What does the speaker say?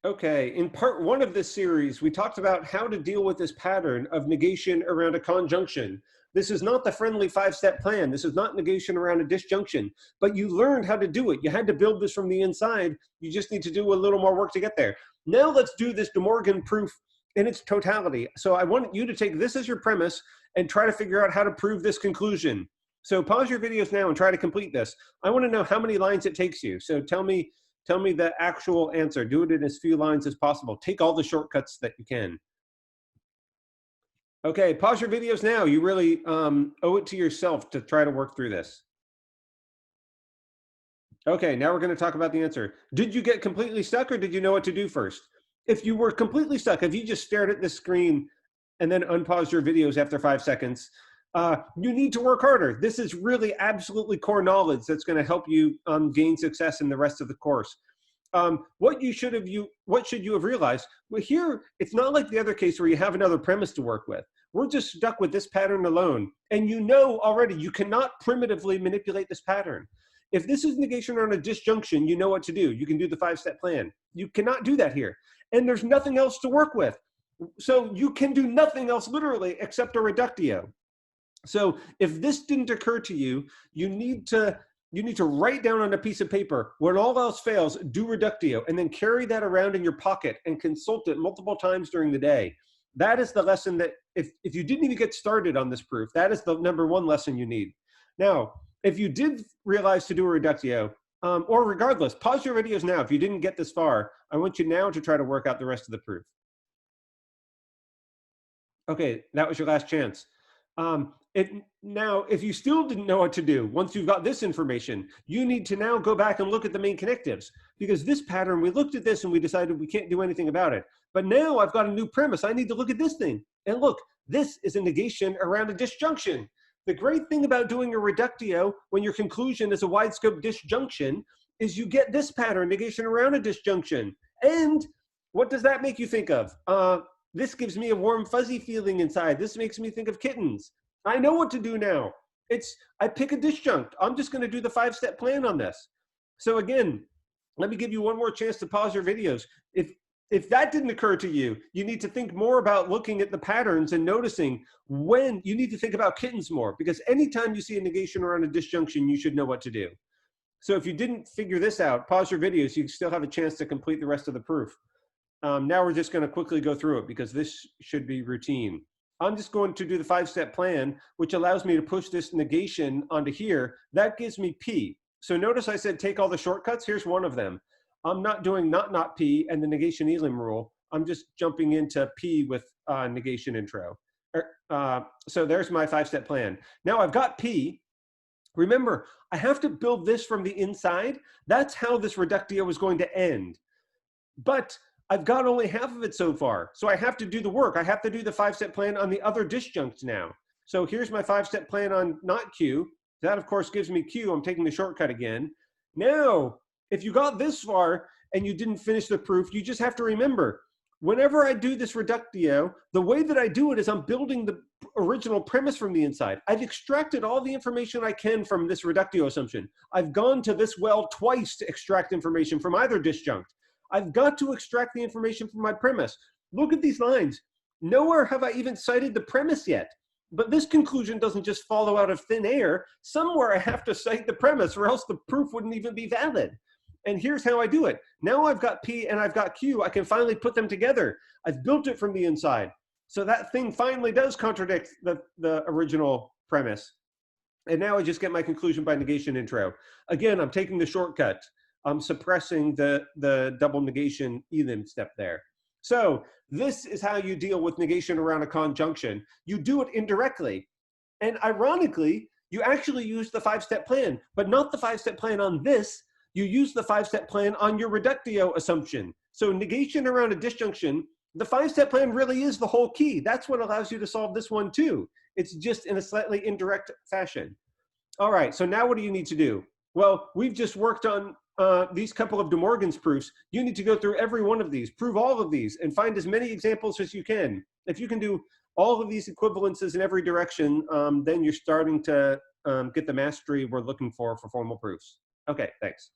Okay, in part one of this series, we talked about how to deal with this pattern of negation around a conjunction. This is not the friendly five-step plan. This is not negation around a disjunction, but you learned how to do it. You had to build this from the inside. You just need to do a little more work to get there. Now let's do this De Morgan proof in its totality. So I want you to take this as your premise and try to figure out how to prove this conclusion. So pause your videos now and try to complete this. I want to know how many lines it takes you. So tell me the actual answer. Do it in as few lines as possible. Take all the shortcuts that you can. Okay, pause your videos now. You really owe it to yourself to try to work through this. Okay, now we're going to talk about the answer. Did you get completely stuck or did you know what to do first? If you were completely stuck, if you just stared at the screen and then unpaused your videos after 5 seconds, you need to work harder. This is really absolutely core knowledge that's going to help you gain success in the rest of the course. What should you have realized? Well, here, it's not like the other case where you have another premise to work with. We're just stuck with this pattern alone. And you know already, you cannot primitively manipulate this pattern. If this is negation around a disjunction, you know what to do. You can do the 5-step plan. You cannot do that here. And there's nothing else to work with. So you can do nothing else literally except a reductio. So if this didn't occur to you, you need to write down on a piece of paper, when all else fails, do reductio, and then carry that around in your pocket and consult it multiple times during the day. That is the lesson that, if you didn't even get started on this proof, that is the #1 lesson you need. Now, if you did realize to do a reductio, or regardless, pause your videos now. If you didn't get this far, I want you now to try to work out the rest of the proof. Okay, that was your last chance. Now, if you still didn't know what to do, once you've got this information, you need to now go back and look at the main connectives. Because this pattern, we looked at this and we decided we can't do anything about it. But now I've got a new premise. I need to look at this thing. And look, this is a negation around a disjunction. The great thing about doing a reductio when your conclusion is a wide scope disjunction is you get this pattern, negation around a disjunction. And what does that make you think of? This gives me a warm, fuzzy feeling inside. This makes me think of kittens. I know what to do now. I pick a disjunct. I'm just going to do the 5-step plan on this. So again, let me give you one more chance to pause your videos. If that didn't occur to you, you need to think more about looking at the patterns and noticing when you need to think about kittens more, because anytime you see a negation around a disjunction, you should know what to do. So if you didn't figure this out, pause your videos. You still have a chance to complete the rest of the proof. Now we're just going to quickly go through it because this should be routine. I'm just going to do the 5-step plan, which allows me to push this negation onto here. That gives me P. So notice I said take all the shortcuts. Here's one of them. I'm not doing not P and the negation elim rule. I'm just jumping into P with negation intro. So there's my 5-step plan. Now I've got P. Remember, I have to build this from the inside. That's how this reductio is going to end. But I've got only half of it so far. So I have to do the work. I have to do the 5-step plan on the other disjuncts now. So here's my 5-step plan on not Q. That, of course, gives me Q. I'm taking the shortcut again. Now, if you got this far and you didn't finish the proof, you just have to remember, whenever I do this reductio, the way that I do it is I'm building the original premise from the inside. I've extracted all the information I can from this reductio assumption. I've gone to this well twice to extract information from either disjunct. I've got to extract the information from my premise. Look at these lines. Nowhere have I even cited the premise yet. But this conclusion doesn't just follow out of thin air. Somewhere I have to cite the premise or else the proof wouldn't even be valid. And here's how I do it. Now I've got P and I've got Q. I can finally put them together. I've built it from the inside. So that thing finally does contradict the original premise. And now I just get my conclusion by negation intro. Again, I'm taking the shortcut. I'm suppressing the double negation elim step there. So this is how you deal with negation around a conjunction. You do it indirectly. And ironically, you actually use the 5-step plan, but not the 5-step plan on this. You use the 5-step plan on your reductio assumption. So negation around a disjunction, the 5-step plan really is the whole key. That's what allows you to solve this one too. It's just in a slightly indirect fashion. All right, so now what do you need to do? Well, we've just worked on these couple of De Morgan's proofs. You need to go through every one of these, prove all of these, and find as many examples as you can. If you can do all of these equivalences in every direction, then you're starting to get the mastery we're looking for formal proofs. Okay, thanks.